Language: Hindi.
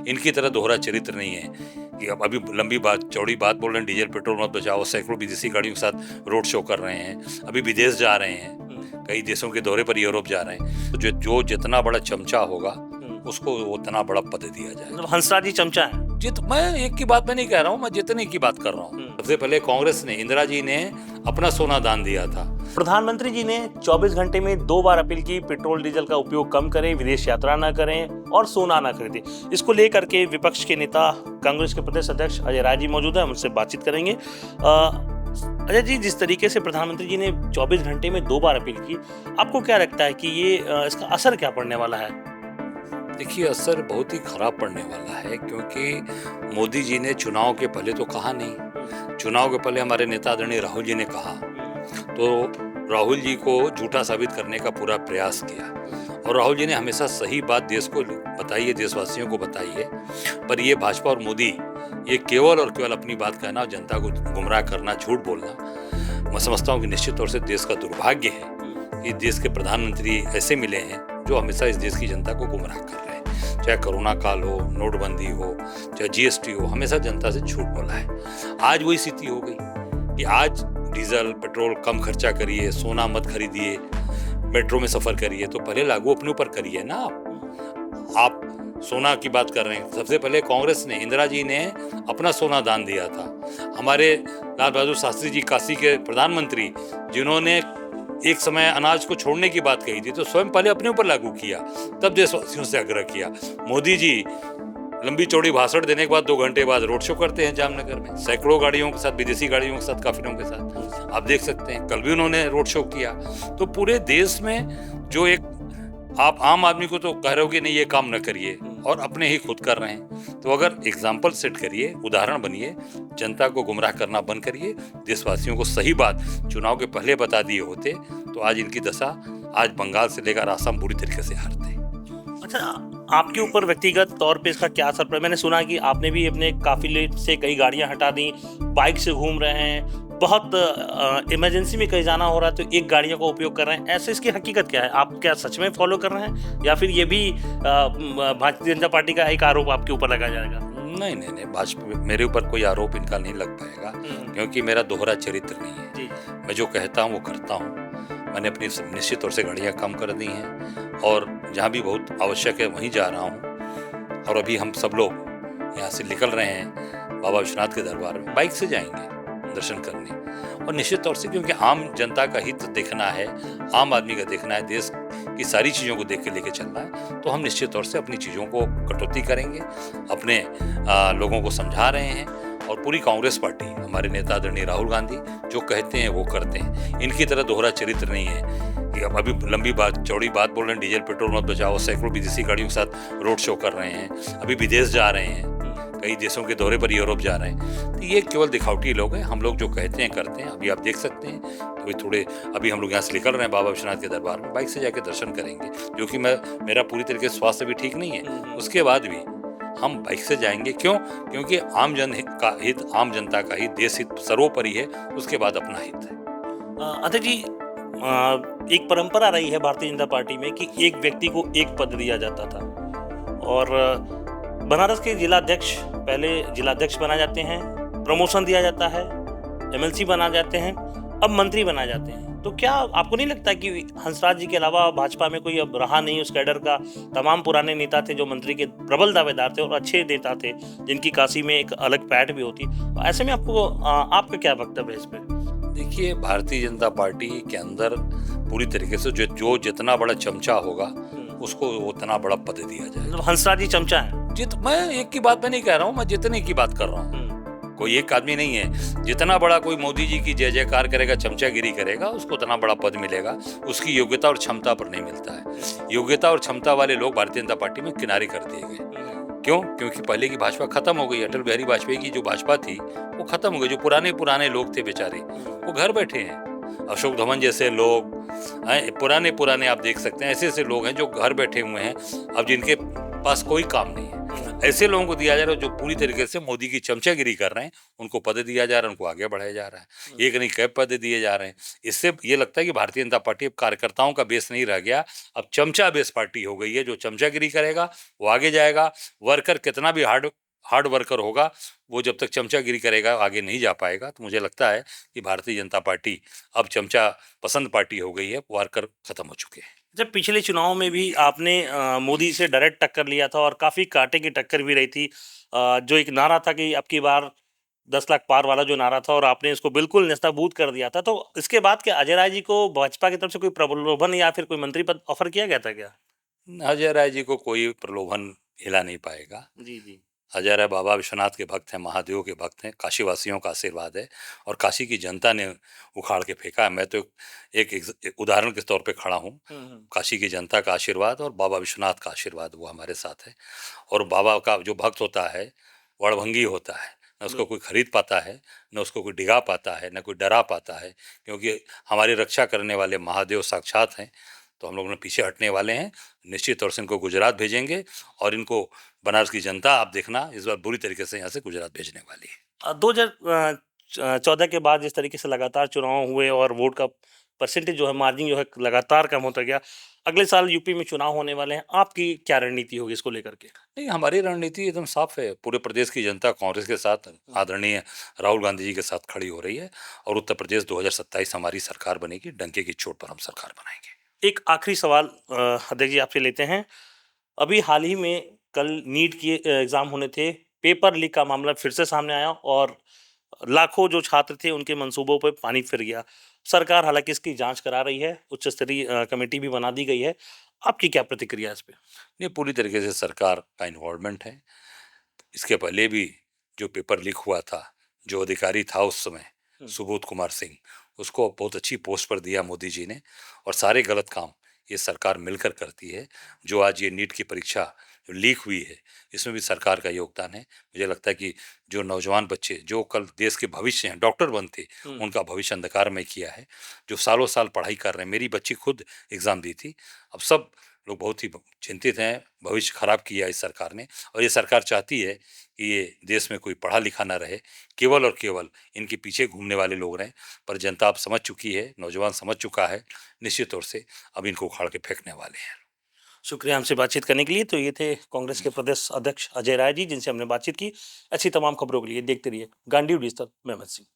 इनकी तरह दोहरा चरित्र नहीं है कि अब अभी लंबी बात चौड़ी बात बोल रहे हैं, डीजल पेट्रोल मत बचाओ, सैकड़ों विदेशी गाड़ियों के साथ रोड शो कर रहे हैं, अभी विदेश जा रहे हैं, कई देशों के दौरे पर यूरोप जा रहे हैं। तो जो जितना बड़ा चमचा होगा उसको उतना बड़ा पद दिया जाए। मतलब हंसराज जी चमचा है। मैं एक की बात में नहीं कह रहा हूँ, मैं जितने की बात कर रहा हूँ। सबसे पहले कांग्रेस ने, इंदिरा जी ने अपना सोना दान दिया था। प्रधानमंत्री जी ने 24 घंटे में 2 बार अपील की, पेट्रोल डीजल का उपयोग कम करें, विदेश यात्रा न करें और सोना न खरीदें। इसको लेकर के विपक्ष के नेता कांग्रेस के प्रदेश अध्यक्ष अजय राय जी मौजूद है, हम उनसे बातचीत करेंगे। अजय जी, जिस तरीके से प्रधानमंत्री जी ने 24 घंटे में 2 बार अपील की, आपको क्या लगता है कि ये इसका असर क्या पड़ने वाला है? देखिए, असर बहुत ही खराब पड़ने वाला है, क्योंकि मोदी जी ने चुनाव के पहले तो कहा नहीं। चुनाव के पहले हमारे नेता आदरणीय राहुल जी ने कहा, तो राहुल जी को झूठा साबित करने का पूरा प्रयास किया। और राहुल जी ने हमेशा सही बात देश को बताई है, देशवासियों को बताई है। पर ये भाजपा और मोदी, ये केवल और केवल अपनी बात कहना, जनता को गुमराह करना, झूठ बोलना, मैं समझता हूँ कि निश्चित तौर से देश का दुर्भाग्य है कि देश के प्रधानमंत्री ऐसे मिले हैं जो हमेशा इस देश की जनता को गुमराह कर रहे हैं। चाहे कोरोना काल हो, नोटबंदी हो, चाहे जीएसटी हो, हमेशा जनता से झूठ बोला है। आज वही स्थिति हो गई कि आज डीजल पेट्रोल कम खर्चा करिए, सोना मत खरीदिए, मेट्रो में सफर करिए। तो पहले लागू अपने ऊपर करिए ना। आप सोना की बात कर रहे हैं, सबसे पहले कांग्रेस ने, इंदिरा जी ने अपना सोना दान दिया था। हमारे लाल बहादुर शास्त्री जी, काशी के प्रधानमंत्री, जिन्होंने एक समय अनाज को छोड़ने की बात कही थी, तो स्वयं पहले अपने ऊपर लागू किया, तब देशवासियों से आग्रह किया। मोदी जी लंबी चौड़ी भाषण देने के बाद 2 घंटे बाद रोड शो करते हैं जामनगर में, सैकड़ों गाड़ियों के साथ, विदेशी गाड़ियों के साथ, काफिलों के साथ। आप देख सकते हैं, कल भी उन्होंने रोड शो किया। तो पूरे देश में जो एक, आप आम आदमी को तो कह रहे हो कि नहीं ये काम न करिए, और अपने ही खुद कर रहे हैं। तो अगर एग्जाम्पल सेट करिए, उदाहरण बनिए, जनता को गुमराह करना बंद करिए, देशवासियों को सही बात चुनाव के पहले बता दिए होते तो आज इनकी दशा, आज बंगाल से लेकर आसाम बुरी तरीके से हारते। अच्छा, आपके ऊपर व्यक्तिगत तौर पे इसका क्या असर पड़ा? मैंने सुना कि आपने भी अपने काफिले से कई गाड़ियां हटा दी, बाइक से घूम रहे हैं, बहुत इमरजेंसी में कहीं जाना हो रहा है तो एक गाड़ियों का उपयोग कर रहे हैं। ऐसे इसकी हकीकत क्या है? आप क्या सच में फॉलो कर रहे हैं, या फिर ये भी भारतीय जनता पार्टी का एक आरोप आपके ऊपर लगाया जाएगा? नहीं नहीं नहीं, भाजपा, मेरे ऊपर कोई आरोप इनका नहीं लग पाएगा, क्योंकि मेरा दोहरा चरित्र नहीं है जी। मैं जो कहता हूँ वो करता हूँ। मैंने अपनी निश्चित तौर से गाड़ियाँ कम कर दी हैं, और जहाँ भी बहुत आवश्यक है वहीं जा रहा हूँ। और अभी हम सब लोग यहाँ से निकल रहे हैं बाबा विश्वनाथ के दरबार में, बाइक से जाएंगे दर्शन करने। और निश्चित तौर से, क्योंकि आम जनता का हित देखना है, आम आदमी का देखना है, देश की सारी चीज़ों को देख के लेके चलना है, तो हम निश्चित तौर से अपनी चीज़ों को कटौती करेंगे, अपने लोगों को समझा रहे हैं। और पूरी कांग्रेस पार्टी, हमारे नेता आदरणीय राहुल गांधी जो कहते हैं वो करते हैं। इनकी तरह दोहरा चरित्र नहीं है कि अब अभी लंबी बात चौड़ी बात बोल रहे हैं, डीजल पेट्रोल मत बचाओ, सैकड़ों विदेशी गाड़ियों के साथ रोड शो कर रहे हैं, अभी विदेश जा रहे हैं, कई देशों के दौरे पर यूरोप जा रहे हैं। तो ये केवल दिखावटी लोग हैं। हम लोग जो कहते हैं करते हैं। अभी आप देख सकते हैं, अभी हम लोग यहाँ से निकल रहे हैं बाबा विश्वनाथ के दरबार में, बाइक से जाके दर्शन करेंगे, जो कि मेरा पूरी तरीके से स्वास्थ्य भी ठीक नहीं है, उसके बाद भी हम बाइक से जाएंगे। क्यों? क्योंकि आम जन का हित, आम जनता का हित, देश हित सर्वोपरि है, उसके बाद अपना हित है। अध्यक्ष जी, एक परंपरा रही है भारतीय जनता पार्टी में कि एक व्यक्ति को एक पद दिया जाता था, और बनारस के जिलाध्यक्ष पहले जिलाध्यक्ष बना जाते हैं, प्रमोशन दिया जाता है, एमएलसी बना जाते हैं, अब मंत्री बना जाते हैं। तो क्या आपको नहीं लगता कि हंसराज जी के अलावा भाजपा में कोई अब रहा नहीं उस कैडर का? तमाम पुराने नेता थे जो मंत्री के प्रबल दावेदार थे और अच्छे नेता थे, जिनकी काशी में एक अलग पैठ भी होती। ऐसे में आपका क्या वक्तव्य है इस पर? देखिए, भारतीय जनता पार्टी के अंदर पूरी तरीके से जो जितना बड़ा चमचा होगा उसको उतना बड़ा पद दिया जाए। मतलब हंसराज जी चमचा है। मैं एक की बात में नहीं कह रहा हूँ, मैं जितने की बात कर रहा हूँ। कोई एक आदमी नहीं है। जितना बड़ा कोई मोदी जी की जय जयकार करेगा, चमचागिरी करेगा, उसको उतना बड़ा पद मिलेगा। उसकी योग्यता और क्षमता पर नहीं मिलता है। योग्यता और क्षमता वाले लोग भारतीय जनता पार्टी में किनारे कर दिए गए। क्यों? क्योंकि पहले की भाजपा खत्म हो गई। अटल बिहारी वाजपेयी की जो भाजपा थी वो खत्म हो गई। जो पुराने लोग थे बेचारे, वो घर बैठे हैं। अशोक धवन जैसे लोग, पुराने आप देख सकते हैं, ऐसे लोग हैं जो घर बैठे हुए हैं, अब जिनके पास कोई काम नहीं है। ऐसे लोगों को दिया जा रहा है जो पूरी तरीके से मोदी की चमचागिरी कर रहे हैं, उनको पद दिया जा रहा है, उनको आगे बढ़ाया जा रहा है। एक नहीं कई पद दिए जा रहे हैं। इससे ये लगता है कि भारतीय जनता पार्टी अब कार्यकर्ताओं का बेस नहीं रह गया, अब चमचा बेस पार्टी हो गई है। जो चमचागिरी करेगा वो आगे जाएगा। वर्कर कितना भी हार्ड वर्कर होगा, वो जब तक चमचागिरी करेगा आगे नहीं जा पाएगा। तो मुझे लगता है कि भारतीय जनता पार्टी अब चमचा पसंद पार्टी हो गई है, वर्कर खत्म हो चुके हैं। जब पिछले चुनाव में भी आपने मोदी से डायरेक्ट टक्कर लिया था और काफ़ी कांटे की टक्कर भी रही थी। जो एक नारा था कि अब की बार 10 लाख पार वाला जो नारा था, और आपने इसको बिल्कुल नेस्ताभूत कर दिया था। तो इसके बाद क्या अजय राय जी को भाजपा की तरफ से कोई प्रलोभन या फिर कोई मंत्री पद ऑफर किया गया था क्या? अजय राय जी को कोई प्रलोभन हिला नहीं पाएगा। जी जी। अजय राय बाबा विश्वनाथ के भक्त हैं, महादेव के भक्त हैं, काशीवासियों का आशीर्वाद है और काशी की जनता ने उखाड़ के फेंका है। मैं तो एक उदाहरण के तौर पे खड़ा हूँ। काशी की जनता का आशीर्वाद और बाबा विश्वनाथ का आशीर्वाद वो हमारे साथ है। और बाबा का जो भक्त होता है वड़भंगी होता है, न उसको कोई खरीद पाता है, न उसको कोई डिगा पाता है, न कोई डरा पाता है, क्योंकि हमारी रक्षा करने वाले महादेव साक्षात हैं। तो हम लोग ने पीछे हटने वाले हैं। निश्चित तौर से इनको गुजरात भेजेंगे और इनको बनारस की जनता आप देखना इस बार बुरी तरीके से यहाँ से गुजरात भेजने वाली है। 2014 के बाद जिस तरीके से लगातार चुनाव हुए और वोट का परसेंटेज जो है, मार्जिन जो है लगातार कम होता गया। अगले साल यूपी में चुनाव होने वाले हैं, आपकी क्या रणनीति होगी इसको लेकर के? नहीं, हमारी रणनीति एकदम साफ है। पूरे प्रदेश की जनता कांग्रेस के साथ, आदरणीय राहुल गांधी जी के साथ खड़ी हो रही है और उत्तर प्रदेश 2027 हमारी सरकार बनेगी। डंके की चोट पर हम सरकार बनाएंगे। एक आखिरी सवाल अध्यक्ष जी आपसे लेते हैं। अभी हाल ही में कल नीट के एग्ज़ाम होने थे, पेपर लीक का मामला फिर से सामने आया और लाखों जो छात्र थे उनके मंसूबों पे पानी फिर गया। सरकार हालांकि इसकी जांच करा रही है, उच्च स्तरीय कमेटी भी बना दी गई है। आपकी क्या प्रतिक्रिया है इस पे? ये पूरी तरीके से सरकार का इन्वॉल्वमेंट है। इसके पहले भी जो पेपर लीक हुआ था, जो अधिकारी था उस समय सुबोध कुमार सिंह, उसको बहुत अच्छी पोस्ट पर दिया मोदी जी ने। और सारे गलत काम ये सरकार मिलकर करती है। जो आज ये नीट की परीक्षा जो लीक हुई है, इसमें भी सरकार का योगदान है। मुझे लगता है कि जो नौजवान बच्चे जो कल देश के भविष्य हैं, डॉक्टर बनते, उनका भविष्य अंधकार में किया है। जो सालों साल पढ़ाई कर रहे हैं, मेरी बच्ची खुद एग्ज़ाम दी थी। अब सब लोग बहुत ही चिंतित हैं, भविष्य खराब किया इस सरकार ने। और ये सरकार चाहती है कि ये देश में कोई पढ़ा लिखा ना रहे, केवल और केवल इनके पीछे घूमने वाले लोग रहें। पर जनता अब समझ चुकी है, नौजवान समझ चुका है। निश्चित तौर से अब इनको उखाड़ के फेंकने वाले हैं। शुक्रिया हमसे बातचीत करने के लिए। तो ये थे कांग्रेस के प्रदेश अध्यक्ष अजय राय जी, जिनसे हमने बातचीत की। अच्छी तमाम खबरों के लिए देखते रहिए गांधी डिजिटल। मैं अहमद सिंह।